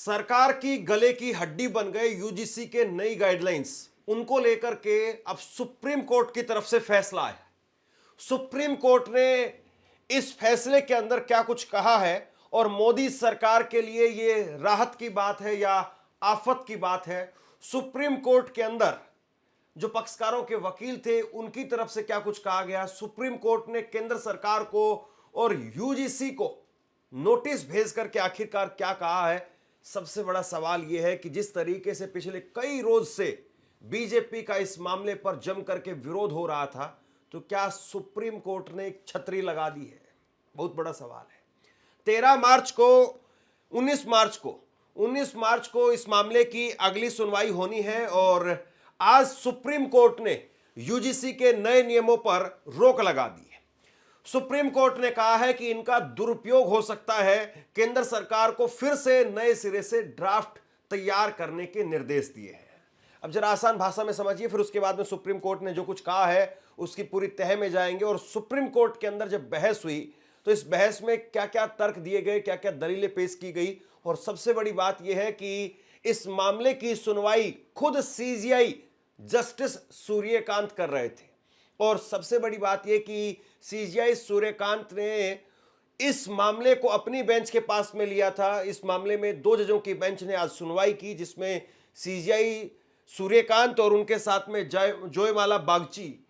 सरकार की गले की हड्डी बन गए यूजीसी के नई गाइडलाइंस। उनको लेकर के अब सुप्रीम कोर्ट की तरफ से फैसला आया। सुप्रीम कोर्ट ने इस फैसले के अंदर क्या कुछ कहा है और मोदी सरकार के लिए ये राहत की बात है या आफत की बात है। सुप्रीम कोर्ट के अंदर जो पक्षकारों के वकील थे उनकी तरफ से क्या कुछ कहा गया। सुप्रीम कोर्ट ने केंद्र सरकार को और यूजीसी को नोटिस भेज करके आखिरकार क्या कहा है। सबसे बड़ा सवाल यह है कि जिस तरीके से पिछले कई रोज से बीजेपी का इस मामले पर जम करके विरोध हो रहा था, तो क्या सुप्रीम कोर्ट ने एक छतरी लगा दी है? बहुत बड़ा सवाल है। 19 मार्च को इस मामले की अगली सुनवाई होनी है और आज सुप्रीम कोर्ट ने यूजीसी के नए नियमों पर रोक लगा दी है। सुप्रीम कोर्ट ने कहा है कि इनका दुरुपयोग हो सकता है। केंद्र सरकार को फिर से नए सिरे से ड्राफ्ट तैयार करने के निर्देश दिए हैं। अब जरा आसान भाषा में समझिए, फिर उसके बाद में सुप्रीम कोर्ट ने जो कुछ कहा है उसकी पूरी तह में जाएंगे। और सुप्रीम कोर्ट के अंदर जब बहस हुई तो इस बहस में क्या क्या तर्क दिए गए, क्या क्या दलीलें पेश की गई। और सबसे बड़ी बात यह है कि इस मामले की सुनवाई खुद सीजीआई जस्टिस सूर्यकांत कर रहे थे। और सबसे बड़ी बात यह कि सीजीआई सूर्यकांत ने इस मामले को अपनी बेंच के पास में लिया था। इस मामले में 2 जजों की बेंच ने आज सुनवाई की, जिसमें सीजीआई सूर्यकांत और उनके साथ में जयमाला बागची,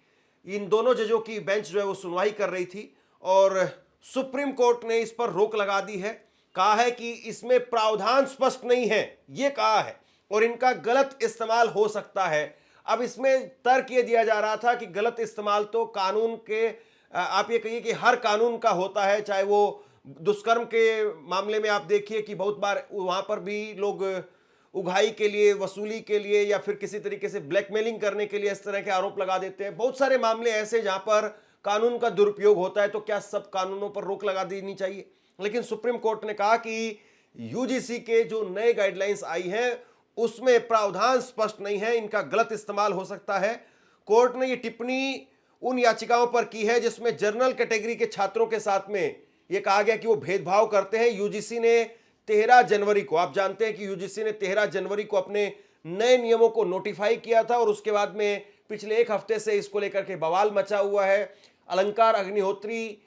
इन दोनों जजों की बेंच जो है वो सुनवाई कर रही थी। और सुप्रीम कोर्ट ने इस पर रोक लगा दी है। कहा है कि इसमें प्रावधान स्पष्ट नहीं है, ये कहा है, और इनका गलत इस्तेमाल हो सकता है। अब इसमें तर्क ये दिया जा रहा था कि गलत इस्तेमाल तो कानून के, आप ये कहिए कि हर कानून का होता है। चाहे वो दुष्कर्म के मामले में आप देखिए कि बहुत बार वहां पर भी लोग उगाही के लिए, वसूली के लिए या फिर किसी तरीके से ब्लैकमेलिंग करने के लिए इस तरह के आरोप लगा देते हैं। बहुत सारे मामले ऐसे जहां पर कानून का दुरुपयोग होता है। तो क्या सब कानूनों पर रोक लगा देनी चाहिए? लेकिन सुप्रीम कोर्ट ने कहा कि यूजीसी के जो नए गाइडलाइंस आई हैं उसमें प्रावधान स्पष्ट नहीं है, इनका गलत इस्तेमाल हो सकता है। कोर्ट ने यह टिप्पणी उन याचिकाओं पर की है जिसमें जनरल कैटेगरी के छात्रों के साथ में यह कहा गया कि वो भेदभाव करते हैं। यूजीसी ने 13 जनवरी को, आप जानते हैं कि यूजीसी ने 13 जनवरी को अपने नए नियमों को नोटिफाई किया था और उसके बाद में पिछले 1 हफ्ते से इसको लेकर के बवाल मचा हुआ है। अलंकार अग्निहोत्री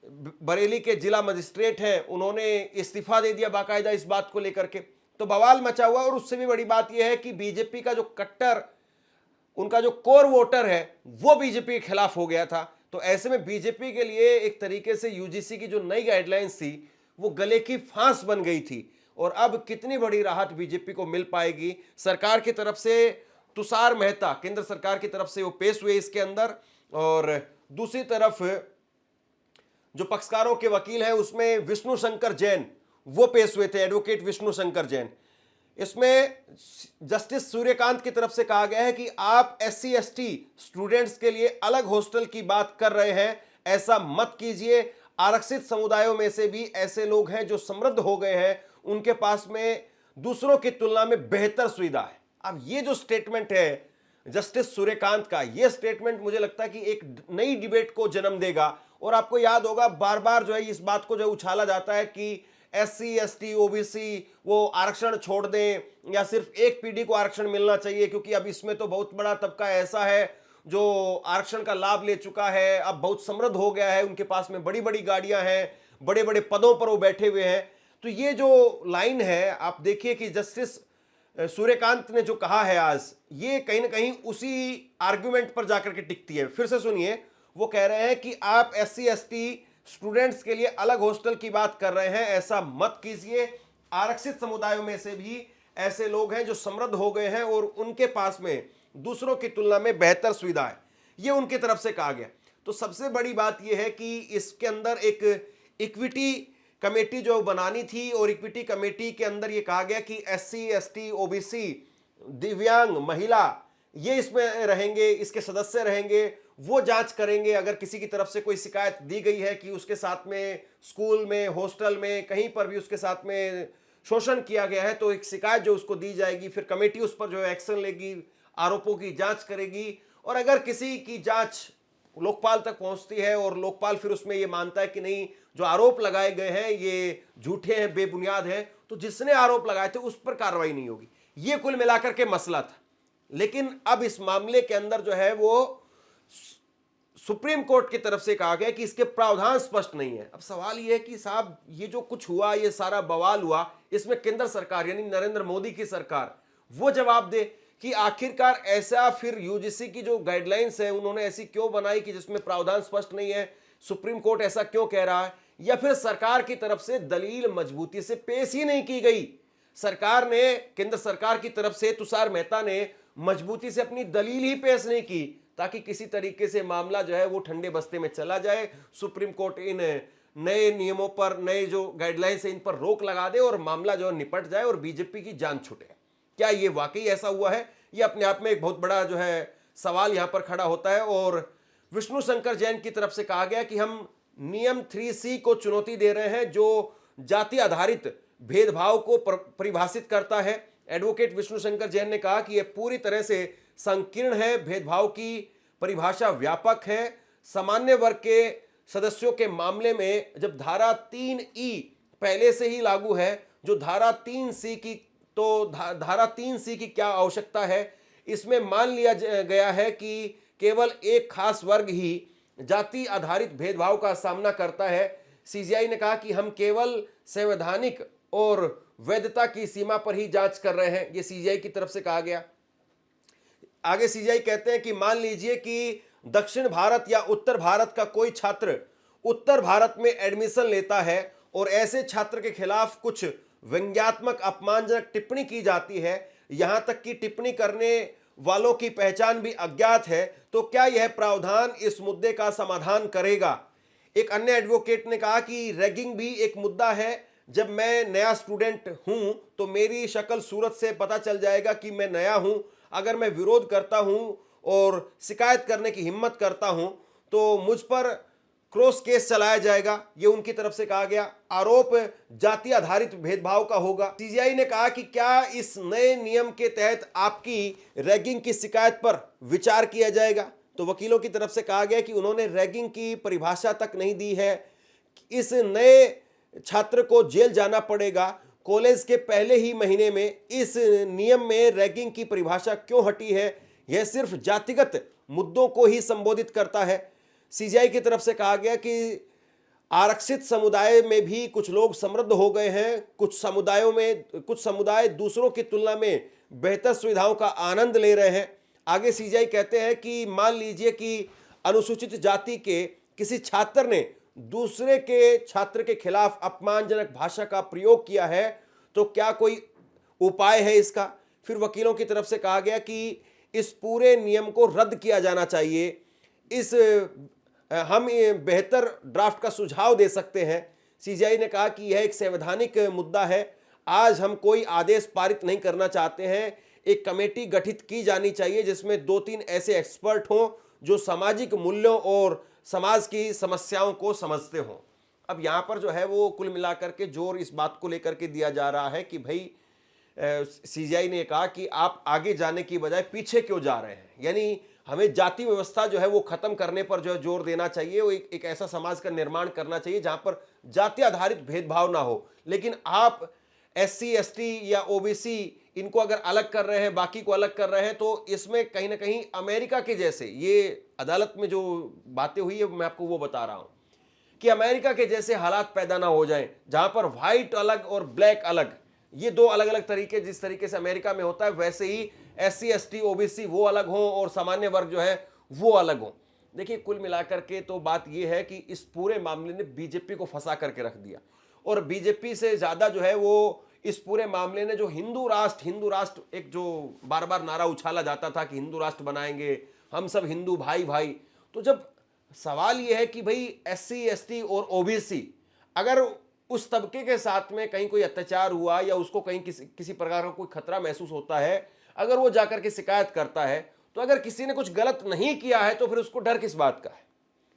बरेली के जिला मजिस्ट्रेट हैं, उन्होंने इस्तीफा दे दिया बाकायदा इस बात को लेकर के, तो बवाल मचा हुआ। और उससे भी बड़ी बात यह है कि बीजेपी का जो कट्टर, उनका जो कोर वोटर है वो बीजेपी के खिलाफ हो गया था। तो ऐसे में बीजेपी के लिए एक तरीके से यूजीसी की जो नई गाइडलाइंस थी वो गले की फांस बन गई थी। और अब कितनी बड़ी राहत बीजेपी को मिल पाएगी। सरकार की तरफ से तुषार मेहता, केंद्र सरकार की तरफ से वो पेश हुए इसके अंदर, और दूसरी तरफ जो पक्षकारों के वकील हैं उसमें विष्णु शंकर जैन वो पेश हुए थे, एडवोकेट विष्णु शंकर जैन। इसमें जस्टिस सूर्यकांत की तरफ से कहा गया है कि आप SC ST स्टूडेंट्स के लिए अलग हॉस्टल की बात कर रहे हैं, ऐसा मत कीजिए। आरक्षित समुदायों में से भी ऐसे लोग हैं जो समृद्ध हो गए हैं, उनके पास में दूसरों की तुलना में बेहतर सुविधा है। अब ये जो स्टेटमेंट है जस्टिस सूर्यकांत का, ये स्टेटमेंट मुझे लगता है कि एक नई डिबेट को जन्म देगा। और आपको याद होगा बार बार जो है इस बात को जो उछाला जाता है कि SC ST OBC वो आरक्षण छोड़ दें या सिर्फ एक पीढ़ी को आरक्षण मिलना चाहिए, क्योंकि अब इसमें तो बहुत बड़ा तबका ऐसा है जो आरक्षण का लाभ ले चुका है, अब बहुत समृद्ध हो गया है, उनके पास में बड़ी बड़ी गाड़ियां हैं, बड़े बड़े पदों पर वो बैठे हुए हैं। तो ये जो लाइन है आप देखिए कि जस्टिस सूर्यकांत ने जो कहा है आज, ये कहीं ना कहीं उसी आर्गुमेंट पर जाकर के टिकती है। फिर से सुनिए, वो कह रहे हैं कि आप SC ST स्टूडेंट्स के लिए अलग हॉस्टल की बात कर रहे हैं, ऐसा मत कीजिए। आरक्षित समुदायों में से भी ऐसे लोग हैं जो समृद्ध हो गए हैं और उनके पास में दूसरों की तुलना में बेहतर सुविधा है, ये उनकी तरफ से कहा गया। तो सबसे बड़ी बात यह है कि इसके अंदर एक इक्विटी कमेटी जो बनानी थी और इक्विटी कमेटी के अंदर यह कहा गया कि SC ST OBC दिव्यांग महिला ये इसमें रहेंगे, इसके सदस्य रहेंगे, वो जांच करेंगे। अगर किसी की तरफ से कोई शिकायत दी गई है कि उसके साथ में स्कूल में, हॉस्टल में, कहीं पर भी उसके साथ में शोषण किया गया है, तो एक शिकायत जो उसको दी जाएगी, फिर कमेटी उस पर जो है एक्शन लेगी, आरोपों की जांच करेगी। और अगर किसी की जांच लोकपाल तक पहुंचती है और लोकपाल फिर उसमें ये मानता है कि नहीं, जो आरोप लगाए गए हैं ये झूठे हैं, बेबुनियाद हैं, तो जिसने आरोप लगाए थे उस पर कार्रवाई नहीं होगी। ये कुल मिलाकर के मसला था। लेकिन अब इस मामले के अंदर जो है वो सुप्रीम कोर्ट की तरफ से कहा गया कि इसके प्रावधान स्पष्ट नहीं है। अब सवाल यह है कि साहब ये जो कुछ हुआ, ये सारा बवाल हुआ, इसमें केंद्र सरकार यानी नरेंद्र मोदी की सरकार वो जवाब दे कि आखिरकार ऐसा फिर यूजीसी की जो गाइडलाइंस है उन्होंने ऐसी क्यों बनाई कि जिसमें प्रावधान स्पष्ट नहीं है, सुप्रीम कोर्ट ऐसा क्यों कह रहा है, या फिर सरकार की तरफ से दलील मजबूती से पेश ही नहीं की गई। सरकार ने, केंद्र सरकार की तरफ से तुषार मेहता ने मजबूती से अपनी दलील ही पेश नहीं की ताकि किसी तरीके से मामला जो है वो ठंडे बस्ते में चला जाए, सुप्रीम कोर्ट इन नए नियमों पर, नए जो गाइडलाइंस है इन पर रोक लगा दे और मामला जो है निपट जाए और बीजेपी की जान छूटे। क्या ये वाकई ऐसा हुआ है? ये अपने आप में एक बहुत बड़ा जो है सवाल यहां पर खड़ा होता है। और विष्णु शंकर जैन की तरफ से कहा गया कि हम नियम 3C को चुनौती दे रहे हैं जो जाति आधारित भेदभाव को परिभाषित करता है। एडवोकेट विष्णु शंकर जैन ने कहा कि यह पूरी तरह से संकीर्ण है, भेदभाव की परिभाषा व्यापक है। सामान्य वर्ग के सदस्यों के मामले में जब धारा 3E पहले से ही लागू है, जो धारा 3C की, तो धारा 3C की क्या आवश्यकता है? इसमें मान लिया गया है कि केवल एक खास वर्ग ही जाति आधारित भेदभाव का सामना करता है। सीजीआई ने कहा कि हम केवल संवैधानिक और वैधता की सीमा पर ही जांच कर रहे हैं, ये सीजीआई की तरफ से कहा गया। आगे सीजीआई कहते हैं कि मान लीजिए कि दक्षिण भारत या उत्तर भारत का कोई छात्र उत्तर भारत में एडमिशन लेता है और ऐसे छात्र के खिलाफ कुछ व्यंग्यात्मक अपमानजनक टिप्पणी की जाती है, यहां तक कि टिप्पणी करने वालों की पहचान भी अज्ञात है, तो क्या यह प्रावधान इस मुद्दे का समाधान करेगा? एक अन्य एडवोकेट ने कहा कि रैगिंग भी एक मुद्दा है। जब मैं नया स्टूडेंट हूं तो मेरी शक्ल सूरत से पता चल जाएगा कि मैं नया हूं। अगर मैं विरोध करता हूं और शिकायत करने की हिम्मत करता हूं तो मुझ पर क्रॉस केस चलाया जाएगा, ये उनकी तरफ से कहा गया। आरोप जाति आधारित भेदभाव का होगा। सीजीआई ने कहा कि क्या इस नए नियम के तहत आपकी रैगिंग की शिकायत पर विचार किया जाएगा? तो वकीलों की तरफ से कहा गया कि उन्होंने रैगिंग की परिभाषा तक नहीं दी है। इस नए छात्र को जेल जाना पड़ेगा। कॉलेज के पहले ही महीने में इस नियम में रैगिंग की परिभाषा क्यों हटी है? यह सिर्फ जातिगत मुद्दों को ही संबोधित करता है। सीजीआई की तरफ से कहा गया कि आरक्षित समुदाय में भी कुछ लोग समृद्ध हो गए हैं। कुछ समुदाय दूसरों की तुलना में बेहतर सुविधाओं का आनंद ले रहे हैं। आगे सीजीआई कहते हैं कि मान लीजिए कि अनुसूचित जाति के किसी छात्र ने दूसरे के छात्र के खिलाफ अपमानजनक भाषा का प्रयोग किया है, तो क्या कोई उपाय है इसका? फिर वकीलों की तरफ से कहा गया कि इस पूरे नियम को रद्द किया जाना चाहिए। हम बेहतर ड्राफ्ट का सुझाव दे सकते हैं। सीजीआई ने कहा कि यह एक संवैधानिक मुद्दा है। आज हम कोई आदेश पारित नहीं करना चाहते हैं। एक कमेटी गठित की जानी चाहिए जिसमें 2-3 ऐसे एक्सपर्ट हों जो सामाजिक मूल्यों और समाज की समस्याओं को समझते हों। अब यहाँ पर जो है वो कुल मिलाकर के जोर इस बात को लेकर के दिया जा रहा है कि भाई सीजीआई ने कहा कि आप आगे जाने की बजाय पीछे क्यों जा रहे हैं, यानी हमें जाति व्यवस्था जो है वो खत्म करने पर जो है जोर देना चाहिए। वो एक ऐसा समाज का निर्माण करना चाहिए जहां पर जाति आधारित भेदभाव ना हो। लेकिन आप SC ST या OBC इनको अगर अलग कर रहे हैं, बाकी को अलग कर रहे हैं, तो इसमें कहीं ना कहीं अमेरिका के जैसे, ये अदालत में जो बातें हुई है मैं आपको वो बता रहा हूं कि अमेरिका के जैसे हालात पैदा ना हो जाएं जहां पर व्हाइट अलग और ब्लैक अलग, ये दो अलग अलग तरीके, जिस तरीके से अमेरिका में होता है वैसे ही SC ST OBC वो अलग हों और सामान्य वर्ग जो है वो अलग हों। देखिए कुल मिलाकर के तो बात ये है कि इस पूरे मामले ने बीजेपी को फंसा करके रख दिया, और बीजेपी से ज्यादा जो है वो इस पूरे मामले ने जो हिंदू राष्ट्र एक जो बार बार नारा उछाला जाता था कि हिंदू राष्ट्र बनाएंगे, हम सब हिंदू भाई भाई, तो जब सवाल ये है कि भाई SC ST और OBC अगर उस तबके के साथ में कहीं कोई अत्याचार हुआ या उसको कहीं किसी प्रकार का कोई खतरा महसूस होता है, अगर वो जाकर के शिकायत करता है, तो अगर किसी ने कुछ गलत नहीं किया है तो फिर उसको डर किस बात का है?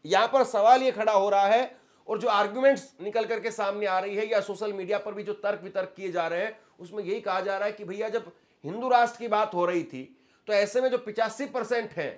यहां पर सवाल ये खड़ा हो रहा है। और जो आर्गुमेंट्स निकल करके सामने आ रही है या सोशल मीडिया पर भी जो तर्क वितर्क किए जा रहे हैं उसमें यही कहा जा रहा है कि भैया जब हिंदू राष्ट्र की बात हो रही थी तो ऐसे में जो 85% है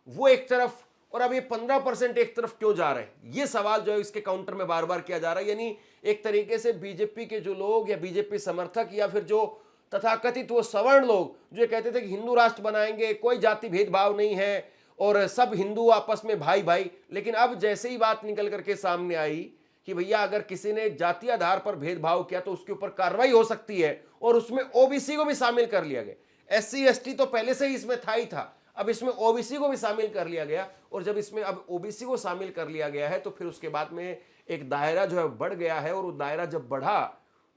वो एक तरफ और अब ये 15% एक तरफ क्यों जा रहे हैं, ये सवाल जो है इसके काउंटर में बार बार किया जा रहा है। यानी एक तरीके से बीजेपी के जो लोग या बीजेपी समर्थक या फिर जो तथाकथित वो सवर्ण लोग जो कहते थे कि हिंदू राष्ट्र बनाएंगे, कोई जाति भेदभाव नहीं है और सब हिंदू आपस में भाई भाई, लेकिन अब जैसे ही बात निकल करके सामने आई कि भैया अगर किसी ने जाति आधार पर भेदभाव किया तो उसके ऊपर कार्रवाई हो सकती है, और उसमें ओबीसी को भी शामिल कर लिया गया। एससी एसटी तो पहले से ही इसमें था ही था, अब इसमें ओबीसी को भी शामिल कर लिया गया, और जब इसमें अब ओबीसी को शामिल कर लिया गया है तो फिर उसके बाद में एक दायरा जो है बढ़ गया है, और वो दायरा जब बढ़ा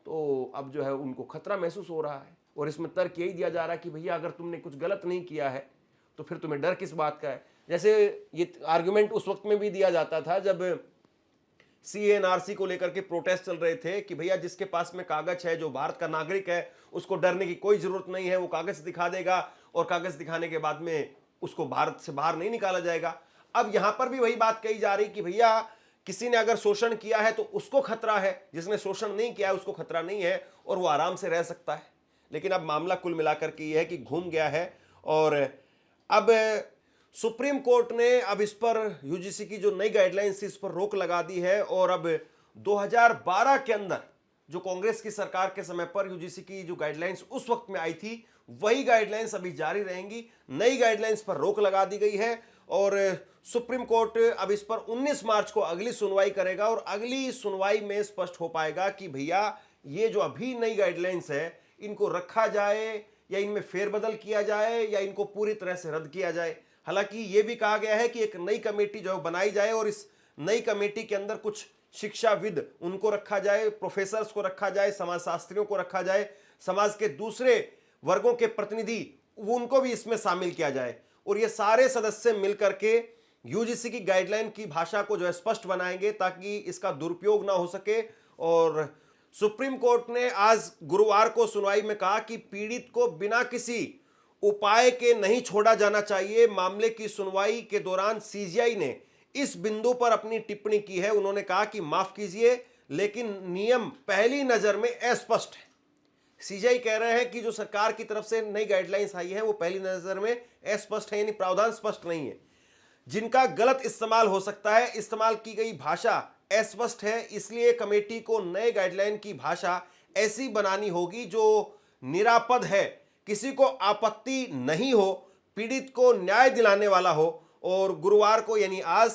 तो अब जो है उनको खतरा महसूस हो रहा है। और इसमें तर्क यही दिया जा रहा है कि भैया अगर तुमने कुछ गलत नहीं किया है तो फिर तुम्हें डर किस बात का है। जैसे ये आर्गुमेंट उस वक्त में भी दिया जाता था जब सीएनआरसी को लेकर के प्रोटेस्ट चल रहे थे कि भैया जिसके पास में कागज है, जो भारत का नागरिक है, उसको डरने की कोई जरूरत नहीं है, वो कागज दिखा देगा और कागज दिखाने के बाद में उसको भारत से बाहर नहीं निकाला जाएगा। अब यहां पर भी वही बात कही जा रही कि भैया किसी ने अगर शोषण किया है तो उसको खतरा है, जिसने शोषण नहीं किया है उसको खतरा नहीं है और वो आराम से रह सकता है। लेकिन अब मामला कुल मिलाकर के ये है कि घूम गया है, और अब सुप्रीम कोर्ट ने अब इस पर यूजीसी की जो नई गाइडलाइंस थी इस पर रोक लगा दी है। और अब 2012 के अंदर जो कांग्रेस की सरकार के समय पर यूजीसी की जो गाइडलाइंस उस वक्त में आई थी वही गाइडलाइंस अभी जारी रहेंगी। नई गाइडलाइंस पर रोक लगा दी गई है और सुप्रीम कोर्ट अब इस पर 19 मार्च को अगली सुनवाई करेगा, और अगली सुनवाई में स्पष्ट हो पाएगा कि भैया ये जो अभी नई गाइडलाइंस है इनको रखा जाए या इनमें फेरबदल किया जाए या इनको पूरी तरह से रद्द किया जाए। हालांकि ये भी कहा गया है कि एक नई कमेटी जो बनाई जाए और इस नई कमेटी के अंदर कुछ शिक्षाविद उनको रखा जाए, प्रोफेसर्स को रखा जाए, समाजशास्त्रियों को रखा जाए, समाज के दूसरे वर्गों के प्रतिनिधि उनको भी इसमें शामिल किया जाए, और ये सारे सदस्य मिलकर के यूजीसी की गाइडलाइन की भाषा को जो है स्पष्ट बनाएंगे ताकि इसका दुरुपयोग ना हो सके। और सुप्रीम कोर्ट ने आज गुरुवार को सुनवाई में कहा कि पीड़ित को बिना किसी उपाय के नहीं छोड़ा जाना चाहिए। मामले की सुनवाई के दौरान सीजीआई ने इस बिंदु पर अपनी टिप्पणी की है। उन्होंने कहा कि माफ कीजिए लेकिन नियम पहली नजर में अस्पष्ट है। सीजीआई कह रहे हैं कि जो सरकार की तरफ से नई गाइडलाइंस आई है वो पहली नजर में अस्पष्ट है, यानी प्रावधान स्पष्ट नहीं है, जिनका गलत इस्तेमाल हो सकता है। इस्तेमाल की गई भाषा अस्पष्ट है, इसलिए कमेटी को नए गाइडलाइन की भाषा ऐसी बनानी होगी जो निरापद है, किसी को आपत्ति नहीं हो, पीड़ित को न्याय दिलाने वाला हो। और गुरुवार को यानी आज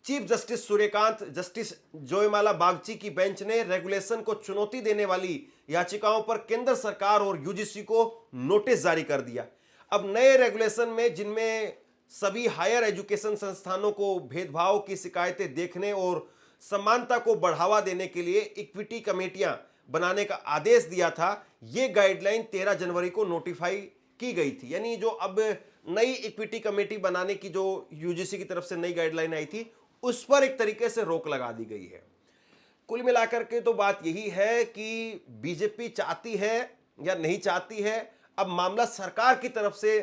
चीफ जस्टिस सूर्यकांत, जस्टिस जयमाला बागची की बेंच ने रेगुलेशन को चुनौती देने वाली याचिकाओं पर केंद्र सरकार और यूजीसी को नोटिस जारी कर दिया। अब नए रेगुलेशन में जिनमें सभी हायर एजुकेशन संस्थानों को भेदभाव की शिकायतें देखने और समानता को बढ़ावा देने के लिए इक्विटी कमेटियां बनाने का आदेश दिया था, ये गाइडलाइन 13 जनवरी को नोटिफाई की गई थी। यानी जो अब नई इक्विटी कमेटी बनाने की जो यूजीसी की तरफ से नई गाइडलाइन आई थी उस पर एक तरीके से रोक लगा दी गई है। कुल मिलाकर के तो बात यही है कि बीजेपी चाहती है या नहीं चाहती है, अब मामला सरकार की तरफ से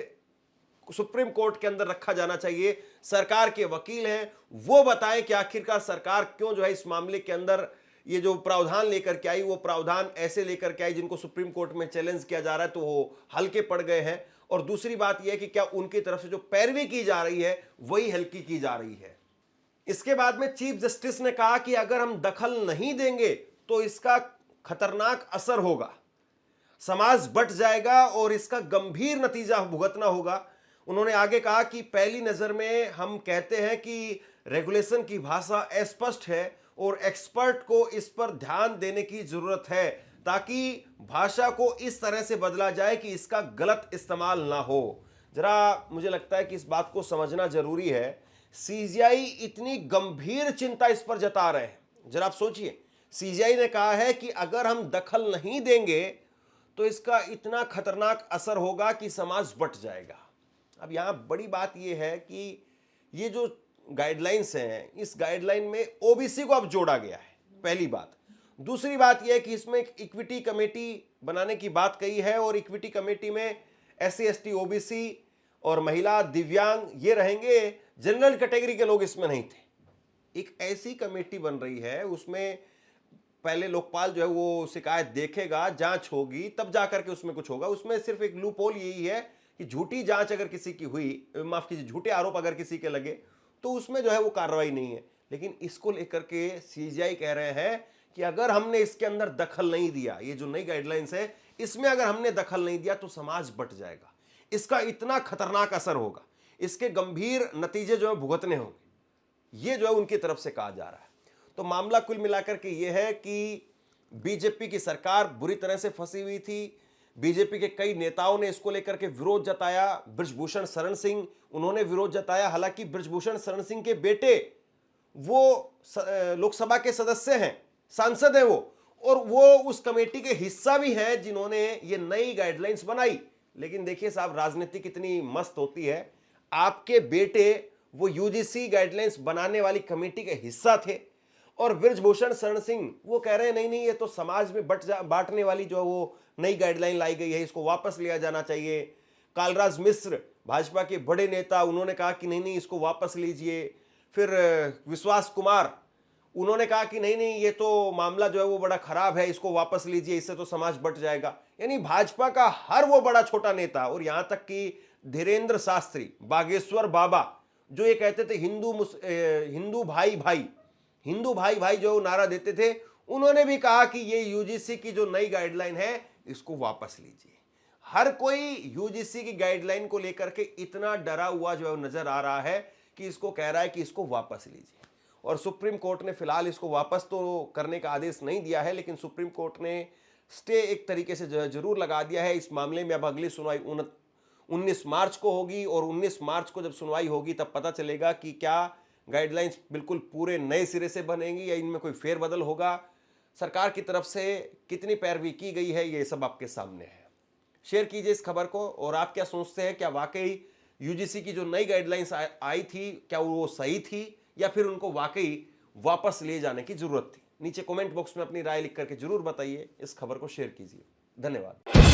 सुप्रीम कोर्ट के अंदर रखा जाना चाहिए। सरकार के वकील हैं, वो बताएं कि आखिरकार सरकार क्यों जो है इस मामले के अंदर ये जो प्रावधान लेकर के आई वो प्रावधान ऐसे लेकर के आई जिनको सुप्रीम कोर्ट में चैलेंज किया जा रहा है तो वो हल्के पड़ गए हैं। और दूसरी बात यह है कि क्या उनकी तरफ से जो पैरवी की जा रही है वही हल्की की जा रही है। इसके बाद में चीफ जस्टिस ने कहा कि अगर हम दखल नहीं देंगे तो इसका खतरनाक असर होगा, समाज बंट जाएगा और इसका गंभीर नतीजा भुगतना होगा। उन्होंने आगे कहा कि पहली नजर में हम कहते हैं कि रेगुलेशन की भाषा अस्पष्ट है और एक्सपर्ट को इस पर ध्यान देने की जरूरत है ताकि भाषा को इस तरह से बदला जाए कि इसका गलत इस्तेमाल ना हो। जरा मुझे लगता है कि इस बात को समझना जरूरी है। सीजीआई इतनी गंभीर चिंता इस पर जता रहे हैं, जरा आप सोचिए, सीजीआई ने कहा है कि अगर हम दखल नहीं देंगे तो इसका इतना खतरनाक असर होगा कि समाज बंट जाएगा। अब यहां बड़ी बात यह है कि ये जो गाइडलाइंस हैं इस गाइडलाइन में ओबीसी को अब जोड़ा गया है, पहली बात। दूसरी बात यह है कि इसमें एक इक्विटी कमेटी बनाने की बात कही है और इक्विटी कमेटी में एससी एसटी ओबीसी और महिला दिव्यांग ये रहेंगे, जनरल कैटेगरी के लोग इसमें नहीं थे। एक ऐसी कमेटी बन रही है, उसमें पहले लोकपाल जो है वो शिकायत देखेगा, जांच होगी, तब जाकर के उसमें कुछ होगा। उसमें सिर्फ एक लूप होल यही है कि झूठी जांच अगर किसी की हुई, माफ कीजिए झूठे आरोप अगर किसी के लगे तो उसमें जो है वो कार्रवाई नहीं है। लेकिन इसको लेकर के सीजीआई कह रहे हैं कि अगर हमने इसके अंदर दखल नहीं दिया, ये जो नई गाइडलाइंस है इसमें अगर हमने दखल नहीं दिया तो समाज बट जाएगा, इसका इतना खतरनाक असर होगा, इसके गंभीर नतीजे जो है भुगतने होंगे, ये जो है उनकी तरफ से कहा जा रहा है। तो मामला कुल मिलाकर के ये है कि बीजेपी की सरकार बुरी तरह से फंसी हुई थी। बीजेपी के कई नेताओं ने इसको लेकर के विरोध जताया। बृजभूषण शरण सिंह, उन्होंने विरोध जताया। हालांकि बृजभूषण शरण सिंह के बेटे वो लोकसभा के सदस्य हैं, सांसद हैं वो, और वो उस कमेटी के हिस्सा भी हैं जिन्होंने ये नई गाइडलाइंस बनाई। लेकिन देखिए साहब, राजनीति कितनी मस्त होती है। आपके बेटे वो यूजीसी गाइडलाइंस बनाने वाली कमेटी के हिस्सा थे और बृजभूषण शरण सिंह वो कह रहे हैं नहीं नहीं, ये तो समाज में बांटने वाली जो वो नई गाइडलाइन लाई गई है, इसको वापस लिया जाना चाहिए। कालराज मिश्र, भाजपा के बड़े नेता, उन्होंने कहा कि नहीं नहीं, इसको वापस लीजिए। फिर विश्वास कुमार, उन्होंने कहा कि नहीं नहीं, ये तो मामला जो है वो बड़ा खराब है, इसको वापस लीजिए, इससे तो समाज बट जाएगा। यानी भाजपा का हर वो बड़ा छोटा नेता, और यहां तक कि धीरेन्द्र शास्त्री, बागेश्वर बाबा, जो ये कहते थे हिंदू भाई भाई, हिंदू भाई भाई जो नारा देते थे, उन्होंने भी कहा कि ये यूजीसी की जो नई गाइडलाइन है इसको वापस लीजिए। हर कोई यूजीसी की गाइडलाइन को लेकर के इतना डरा हुआ जो है नजर आ रहा है कि इसको कह रहा है कि इसको वापस लीजिए। और सुप्रीम कोर्ट ने फिलहाल इसको वापस तो करने का आदेश नहीं दिया है, लेकिन सुप्रीम कोर्ट ने स्टे एक तरीके से जो है जरूर लगा दिया है इस मामले में। अब अगली सुनवाई 19 मार्च को होगी, और 19 मार्च को जब सुनवाई होगी तब पता चलेगा कि क्या गाइडलाइंस बिल्कुल पूरे नए सिरे से बनेंगी या इनमें कोई फेरबदल होगा। सरकार की तरफ से कितनी पैरवी की गई है ये सब आपके सामने है। शेयर कीजिए इस खबर को, और आप क्या सोचते हैं, क्या वाकई यूजीसी की जो नई गाइडलाइंस आई थी क्या वो सही थी, या फिर उनको वाकई वापस ले जाने की जरूरत थी? नीचे कमेंट बॉक्स में अपनी राय लिख करके जरूर बताइए। इस खबर को शेयर कीजिए। धन्यवाद।